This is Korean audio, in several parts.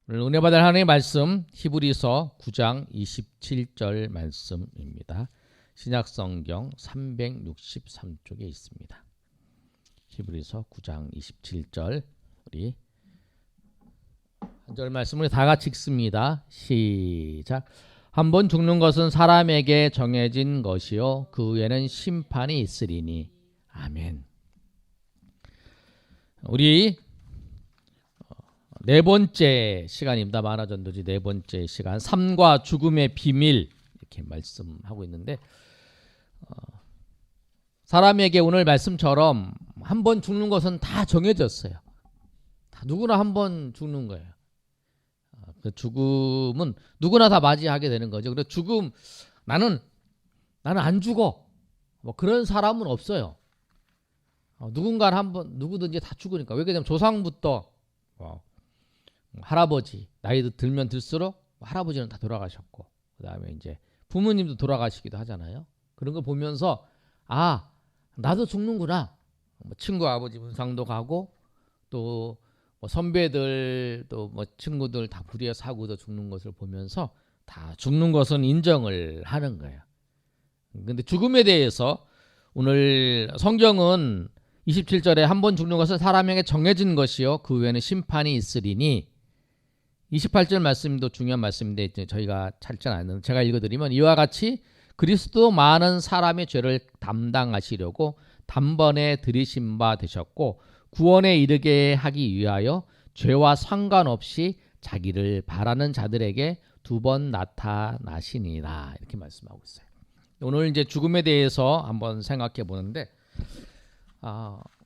오늘 은혜 받을 하나님의 말씀 히브리서 9장 27절 말씀입니다. 신약성경 363쪽에 있습니다. 히브리서 9장 27절 우리 한 절 말씀을 다 같이 읽습니다. 시작. 한 번 죽는 것은 사람에게 정해진 것이요 그 후에는 심판이 있으리니. 아멘. 우리 네 번째 시간입니다. 만화전도지 네 번째 시간, 삶과 죽음의 비밀 이렇게 말씀하고 있는데, 사람에게 오늘 말씀처럼 한 번 죽는 것은 다 정해졌어요. 다 누구나 한 번 죽는 거예요. 그 죽음은 누구나 다 맞이하게 되는 거죠. 그래서 죽음, 나는 안 죽어, 뭐 그런 사람은 없어요. 누군가는 한 번, 누구든지 다 죽으니까. 왜 그러냐면 조상부터 할아버지 나이 들면 들수록 할아버지는 다 돌아가셨고, 그 다음에 이제 부모님도 돌아가시기도 하잖아요. 그런 걸 보면서 아, 나도 죽는구나. 친구 아버지 문상도 가고, 또 뭐 선배들, 또 뭐 친구들 다 불의의 사고도 죽는 것을 보면서 다 죽는 것은 인정을 하는 거예요. 근데 죽음에 대해서 오늘 성경은 27절에 한 번 죽는 것은 사람에게 정해진 것이요 그 후에는 심판이 있으리니, 28절 말씀도 중요한 말씀인데 저희가 찾지 않는, 제가 읽어드리면 이와 같이 그리스도 많은 사람의 죄를 담당하시려고 단번에 들이신 바 되셨고 구원에 이르게 하기 위하여 죄와 상관없이 자기를 바라는 자들에게 두 번 나타나시니라, 이렇게 말씀하고 있어요. 오늘 이제 죽음에 대해서 한번 생각해 보는데,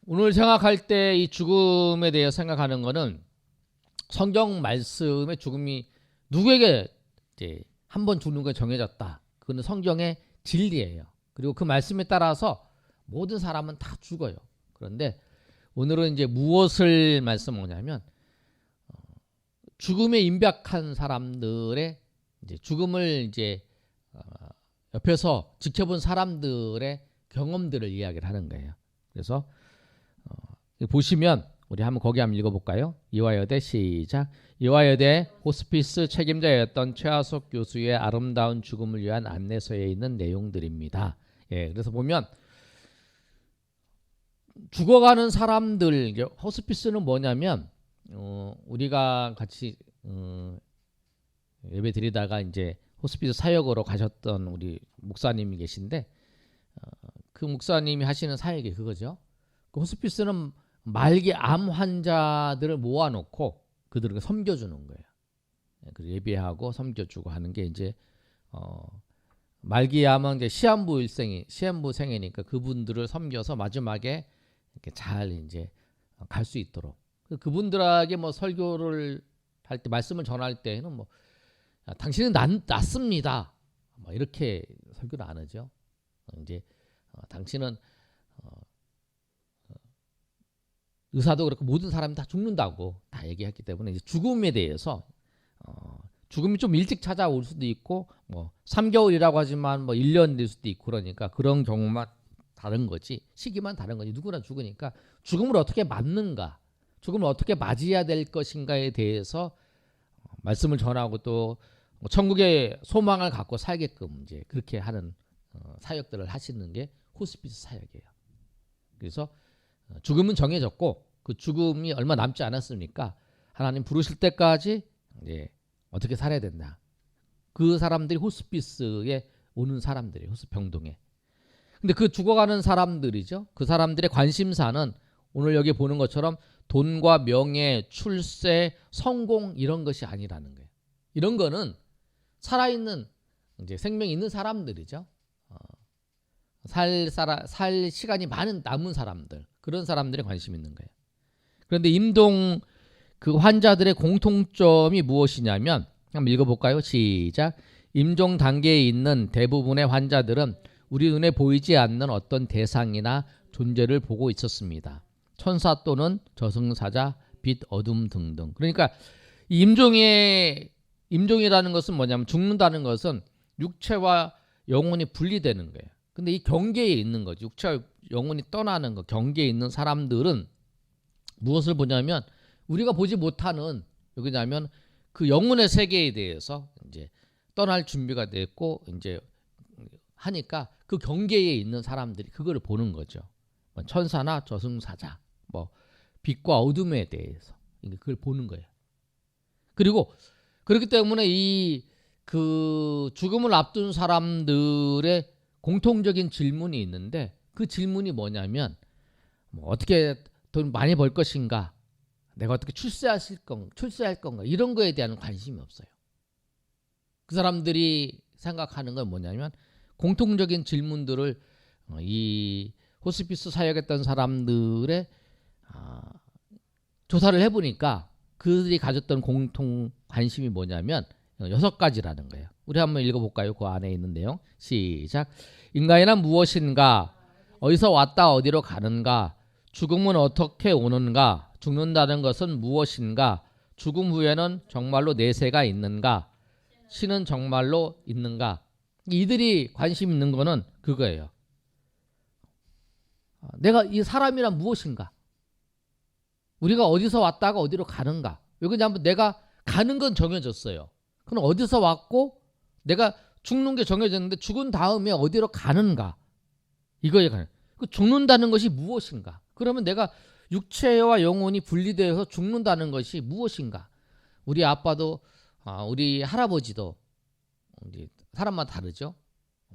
오늘 생각할 때 이 죽음에 대해 생각하는 거는 성경 말씀의 죽음이 누구에게 이제 한 번 죽는 게 정해졌다. 그거는 성경의 진리예요. 그리고 그 말씀에 따라서 모든 사람은 다 죽어요. 그런데 오늘은 이제 무엇을 말씀하냐면, 죽음에 임박한 사람들의 이제 죽음을 이제 옆에서 지켜본 사람들의 경험들을 이야기를 하는 거예요. 그래서 보시면 우리 한번 거기 한번 읽어볼까요? 이화여대 시작. 이화여대 호스피스 책임자였던 최하석 교수의 아름다운 죽음을 위한 안내서에 있는 내용들입니다. 예, 그래서 보면 죽어가는 사람들, 호스피스는 뭐냐면 우리가 같이 예배 드리다가 이제 호스피스 사역으로 가셨던 우리 목사님이 계신데, 그 목사님이 하시는 사역이 그거죠. 그 호스피스는 말기 암 환자들을 모아놓고 그들을 섬겨주는 거예요. 그리고 예배하고 섬겨주고 하는 게 이제 말기 암은 이제 시한부생이니까 그분들을 섬겨서 마지막에 이렇게 잘 이제 갈 수 있도록, 그분들에게 뭐 설교를 할 때, 말씀을 전할 때는 뭐 당신은 낫습니다, 뭐 이렇게 설교를 안 하죠. 이제 당신은 의사도 그렇고 모든 사람이 다 죽는다고 다 얘기했기 때문에 이제 죽음에 대해서 죽음이 좀 일찍 찾아올 수도 있고, 뭐 3개월이라고 하지만 뭐 1년 될 수도 있고, 그러니까 그런 경우만 다른 거지, 시기만 다른 거지. 누구나 죽으니까 죽음을 어떻게 맞는가, 죽음을 어떻게 맞이해야 될 것인가에 대해서 말씀을 전하고, 또 천국의 소망을 갖고 살게끔 이제 그렇게 하는 사역들을 하시는 게 호스피스 사역이에요. 그래서 죽음은 정해졌고 그 죽음이 얼마 남지 않았으니까 하나님 부르실 때까지 이제 어떻게 살아야 된다. 그 사람들이 호스피스에 오는 사람들이에요. 호스병동에. 근데 그 죽어가는 사람들이죠. 그 사람들의 관심사는 오늘 여기 보는 것처럼 돈과 명예, 출세, 성공 이런 것이 아니라는 거예요. 이런 거는 살아있는 이제 생명이 있는 사람들이죠. 살 시간이 많은 남은 사람들, 그런 사람들에 관심 있는 거예요. 그런데 임동 그 환자들의 공통점이 무엇이냐면, 한번 읽어볼까요? 시작. 임종 단계에 있는 대부분의 환자들은 우리 눈에 보이지 않는 어떤 대상이나 존재를 보고 있었습니다. 천사 또는 저승사자, 빛, 어둠 등등. 그러니까 이 임종이라는 것은 뭐냐면, 죽는다는 것은 육체와 영혼이 분리되는 거예요. 근데 이 경계에 있는 거죠. 육체와 영혼이 떠나는 거, 경계에 있는 사람들은 무엇을 보냐면, 우리가 보지 못하는, 여기냐면 그 영혼의 세계에 대해서 이제 떠날 준비가 됐고 이제 하니까 그 경계에 있는 사람들이 그거를 보는 거죠. 뭐 천사나 저승사자, 뭐 빛과 어둠에 대해서 그걸 보는 거예요. 그리고 그렇기 때문에 이 그 죽음을 앞둔 사람들의 공통적인 질문이 있는데 그 질문이 뭐냐면 뭐 어떻게 돈 많이 벌 것인가, 내가 어떻게 출세할 건가 이런 거에 대한 관심이 없어요. 그 사람들이 생각하는 건 뭐냐면 공통적인 질문들을 이 호스피스 사역했던 사람들의 조사를 해보니까 그들이 가졌던 공통 관심이 뭐냐면 6가지라는 거예요. 우리 한번 읽어볼까요? 그 안에 있는 내용. 시작. 인간이란 무엇인가? 어디서 왔다 어디로 가는가? 죽음은 어떻게 오는가? 죽는다는 것은 무엇인가? 죽음 후에는 정말로 내세가 있는가? 신은 정말로 있는가? 이들이 관심 있는 거는 그거예요. 내가 이 사람이란 무엇인가? 우리가 어디서 왔다가 어디로 가는가? 왜 그러냐면 내가 가는 건 정해졌어요. 그럼 어디서 왔고 내가 죽는 게 정해졌는데 죽은 다음에 어디로 가는가? 이거에 관해. 그 죽는다는 것이 무엇인가? 그러면 내가 육체와 영혼이 분리되어서 죽는다는 것이 무엇인가? 우리 아빠도 우리 할아버지도 이제 사람마다 다르죠.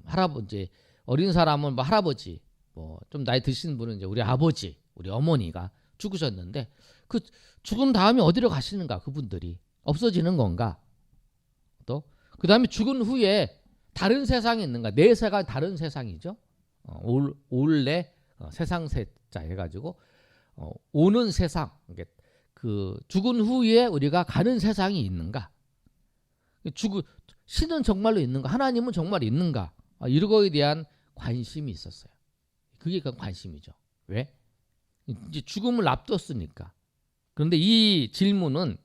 할아버지 어린 사람은 뭐 할아버지, 뭐 좀 나이 드신 분은 이제 우리 아버지, 우리 어머니가 죽으셨는데 그 죽은 다음에 어디로 가시는가? 그분들이 없어지는 건가? 또 그다음에 죽은 후에 다른 세상이 있는가? 내세가 다른 세상이죠. 올래 세상 세자 해가지고 오는 세상, 그 죽은 후에 우리가 가는 세상이 있는가? 신은 정말로 있는가? 하나님은 정말 있는가? 이런 거에 대한 관심이 있었어요. 그게 그 관심이죠. 왜? 이제 죽음을 앞뒀으니까. 그런데 이 질문은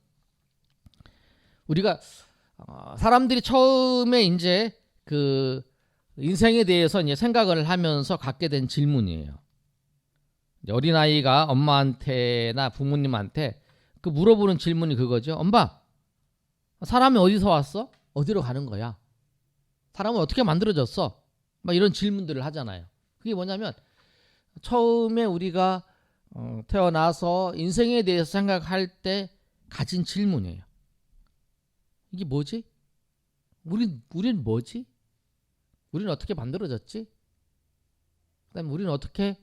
우리가 사람들이 처음에 이제 그 인생에 대해서 이제 생각을 하면서 갖게 된 질문이에요. 어린아이가 엄마한테나 부모님한테 그 물어보는 질문이 그거죠. 엄마, 사람이 어디서 왔어? 어디로 가는 거야? 사람은 어떻게 만들어졌어? 막 이런 질문들을 하잖아요. 그게 뭐냐면 처음에 우리가 태어나서 인생에 대해서 생각할 때 가진 질문이에요. 이게 뭐지? 우린 뭐지? 우리는 어떻게 만들어졌지? 그다음에 우리는 어떻게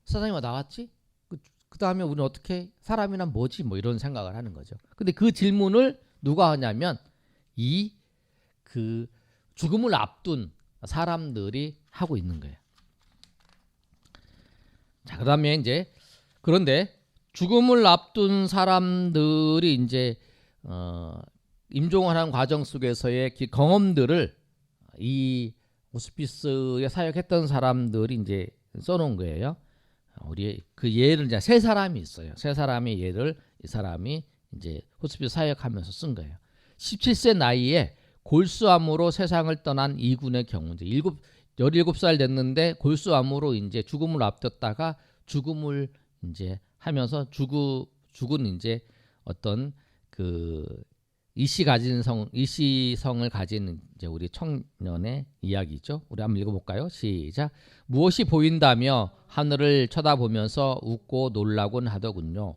세상에 나왔지? 그 다음에 우리는 어떻게 사람이란 뭐지? 뭐 이런 생각을 하는 거죠. 근데 그 질문을 누가 하냐면 그 죽음을 앞둔 사람들이 하고 있는 거예요. 자, 그다음에 이제 그런데 죽음을 앞둔 사람들이 이제 임종하는 과정 속에서의 경험들을 이 호스피스에 사역했던 사람들이 이제 써놓은 거예요. 우리 그 예를 이제 세 사람이 있어요. 세 사람의 예를 이 사람이 이제 호스피스 사역하면서 쓴 거예요. 17세 나이에 골수암으로 세상을 떠난 이군의 경우, 이제 17살 됐는데 골수암으로 이제 죽음을 앞뒀다가 죽음을 이제 하면서 죽은 이제 어떤 그 이시성을 가진 이제 우리 청년의 이야기죠. 우리 한번 읽어볼까요? 시작. 무엇이 보인다며 하늘을 쳐다보면서 웃고 놀라곤 하더군요.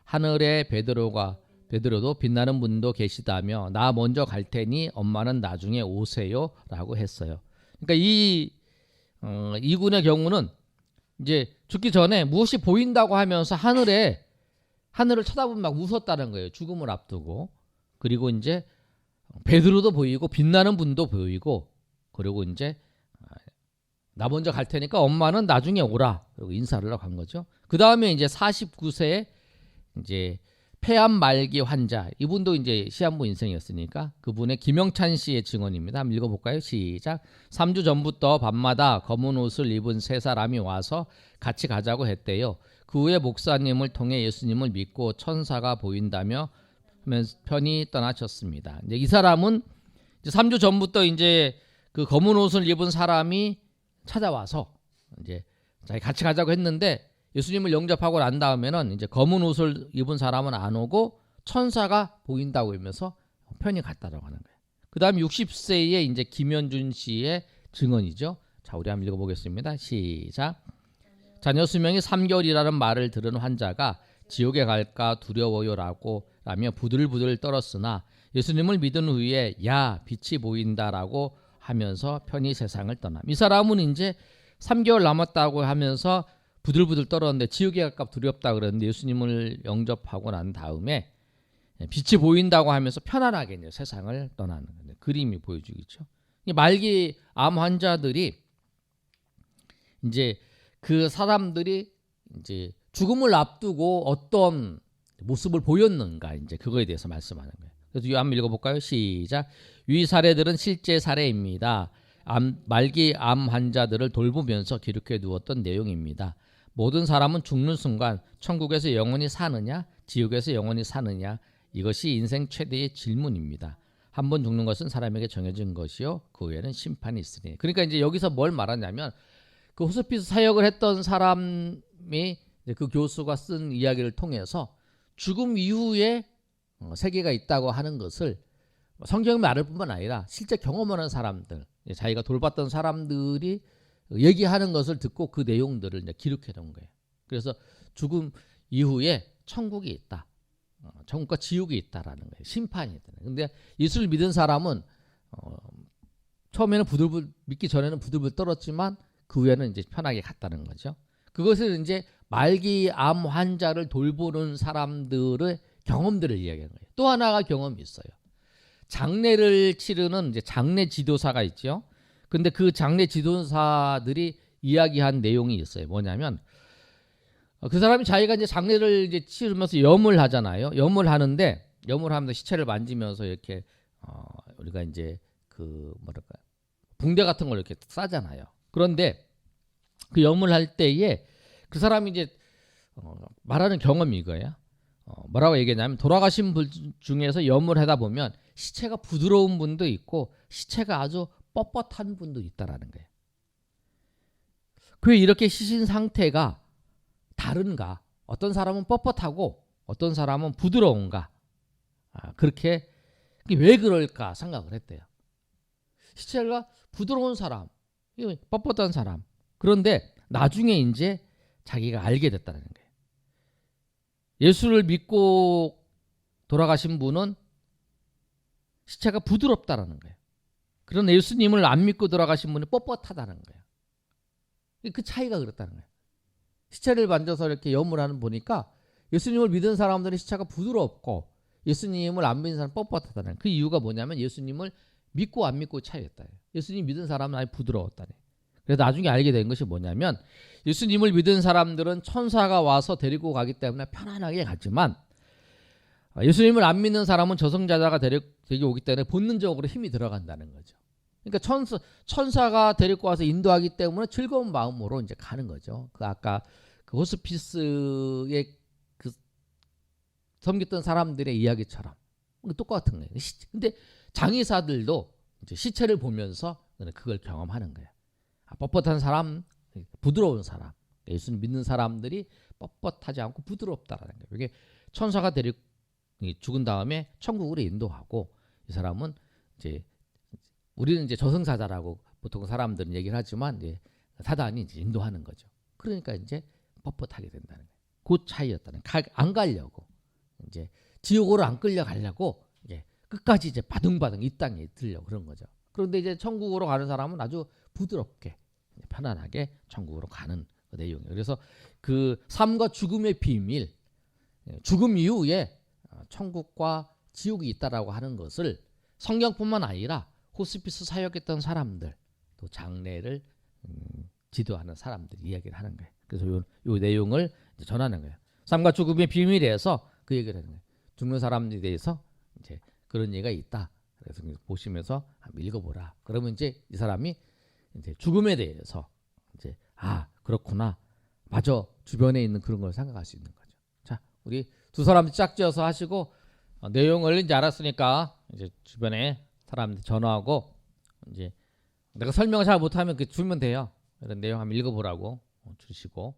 하늘에 베드로도 빛나는 분도 계시다며 나 먼저 갈 테니 엄마는 나중에 오세요라고 했어요. 그러니까 이군의 경우는 이제 죽기 전에 무엇이 보인다고 하면서 하늘을 쳐다보면 막 웃었다는 거예요. 죽음을 앞두고. 그리고 이제 베드로도 보이고 빛나는 분도 보이고, 그리고 이제 나 먼저 갈 테니까 엄마는 나중에 오라. 그리고 인사를 하고 간 거죠. 그 다음에 이제 49세에 이제 폐암 말기 환자, 이분도 이제 시한부 인생이었으니까 그분의 김영찬 씨의 증언입니다. 한번 읽어볼까요? 시작. 3주 전부터 밤마다 검은 옷을 입은 세 사람이 와서 같이 가자고 했대요. 그 후에 목사님을 통해 예수님을 믿고 천사가 보인다며 편히 떠나셨습니다. 이제 이 사람은 이제 3주 전부터 이제 그 검은 옷을 입은 사람이 찾아와서 이제 같이 가자고 했는데 예수님을 영접하고 난 다음에는 이제 검은 옷을 입은 사람은 안 오고 천사가 보인다고 하면서 편이 같다라고 하는 거예요. 그다음 60세의 이제 김현준 씨의 증언이죠. 자, 우리 한번 읽어보겠습니다. 시작. 자녀 수명이 3개월이라는 말을 들은 환자가 지옥에 갈까 두려워요라고 라며 부들부들 떨었으나 예수님을 믿은 후에 야 빛이 보인다라고 하면서 편히 세상을 떠남. 이 사람은 이제 3개월 남았다고 하면서 부들부들 떨었는데 지옥에 갈까 두렵다 그랬는데 예수님을 영접하고 난 다음에 빛이 보인다고 하면서 편안하게 이제 세상을 떠나는 그림이 보여주겠죠. 말기 암 환자들이 이제 그 사람들이 이제 죽음을 앞두고 어떤 모습을 보였는가 이제 그거에 대해서 말씀하는 거예요. 그래서 이거 한번 읽어볼까요? 시작. 위 사례들은 실제 사례입니다. 말기 암 환자들을 돌보면서 기록해 두었던 내용입니다. 모든 사람은 죽는 순간 천국에서 영원히 사느냐 지옥에서 영원히 사느냐 이것이 인생 최대의 질문입니다. 한 번 죽는 것은 사람에게 정해진 것이요 그 후에는 심판이 있으니. 그러니까 이제 여기서 뭘 말하냐면 그 호스피스 사역을 했던 사람이 그 교수가 쓴 이야기를 통해서 죽음 이후에 세계가 있다고 하는 것을 성경이 말할 뿐만 아니라 실제 경험하는 사람들, 자기가 돌봤던 사람들이 얘기하는 것을 듣고 그 내용들을 이제 기록해 놓은 거예요. 그래서 죽음 이후에 천국이 있다. 천국과 지옥이 있다라는 거예요. 심판이 있다. 근데 예수를 믿은 사람은 처음에는 부들부들 믿기 전에는 부들부들 떨었지만 그 후에는 이제 편하게 갔다는 거죠. 그것을 이제 말기 암 환자를 돌보는 사람들의 경험들을 이야기하는 거예요. 또 하나가 경험이 있어요. 장례를 치르는 이제 장례 지도사가 있죠. 근데 그 장례 지도사들이 이야기한 내용이 있어요. 뭐냐면 그 사람이 자기가 이제 장례를 이제 치르면서 염을 하잖아요. 염을 하는데 염을 하면서 시체를 만지면서 이렇게 우리가 이제 그 뭐랄까 붕대 같은 걸 이렇게 싸잖아요. 그런데 그 염을 할 때에 그 사람이 이제 말하는 경험이 이거예요. 뭐라고 얘기했냐면 돌아가신 분 중에서 염을 하다 보면 시체가 부드러운 분도 있고 시체가 아주 뻣뻣한 분도 있다라는 거예요. 왜 이렇게 시신 상태가 다른가? 어떤 사람은 뻣뻣하고 어떤 사람은 부드러운가? 그렇게 왜 그럴까 생각을 했대요. 시체가 부드러운 사람, 뻣뻣한 사람. 그런데 나중에 이제 자기가 알게 됐다는 거예요. 예수를 믿고 돌아가신 분은 시체가 부드럽다라는 거예요. 그런데 예수님을 안 믿고 돌아가신 분이 뻣뻣하다는 거예요. 그 차이가 그렇다는 거예요. 시체를 만져서 이렇게 염을 하는 보니까 예수님을 믿은 사람들은 시체가 부드럽고 예수님을 안 믿는 사람은 뻣뻣하다는 그 이유가 뭐냐면 예수님을 믿고 안 믿고 차이였다. 예수님 믿은 사람은 아예 부드러웠다네. 그래서 나중에 알게 된 것이 뭐냐면 예수님을 믿은 사람들은 천사가 와서 데리고 가기 때문에 편안하게 갔지만 예수님을 안 믿는 사람은 저승자자가 데리고 오기 때문에 본능적으로 힘이 들어간다는 거죠. 그러니까 천사가 데리고 와서 인도하기 때문에 즐거운 마음으로 이제 가는 거죠. 그 아까 그 호스피스에 그 섬겼던 사람들의 이야기처럼 똑같은 거예요. 근데 장의사들도 이제 시체를 보면서 그걸 경험하는 거예요. 뻣뻣한 사람, 부드러운 사람, 예수님 믿는 사람들이 뻣뻣하지 않고 부드럽다라는 거예요. 이게 천사가 데리고 죽은 다음에 천국으로 인도하고 이 사람은 이제 우리는 이제 저승사자라고 보통 사람들은 얘기를 하지만 이제 사단이 이제 인도하는 거죠. 그러니까 이제 뻣뻣하게 된다는 거예요. 그 차이였다는 거예요. 안 가려고 이제 지옥으로 안 끌려가려고 이제 끝까지 이제 바둥바둥 이 땅에 있으려고 그런 거죠. 그런데 이제 천국으로 가는 사람은 아주 부드럽게 편안하게 천국으로 가는 그 내용이에요. 그래서 그 삶과 죽음의 비밀, 죽음 이후에 천국과 지옥이 있다라고 하는 것을 성경뿐만 아니라 호스피스 사역했던 사람들, 또 장례를 지도하는 사람들이 이야기를 하는 거예요. 그래서 요 내용을 전하는 거예요. 삶과 죽음의 비밀에서 그 얘기를 하는 거예요. 죽는 사람에 대해서 이제 그런 얘기가 있다. 그래서 보시면서 한번 읽어보라. 그러면 이제 이 사람이 이제 죽음에 대해서 이제 그렇구나. 맞아. 주변에 있는 그런 걸 생각할 수 있는 거죠. 자, 우리 두 사람 짝지어서 하시고 내용을 이제 알았으니까 이제 주변에 사람한테 전화하고 이제 내가 설명을 잘 못하면 그 주면 돼요. 그런 내용 한번 읽어보라고 주시고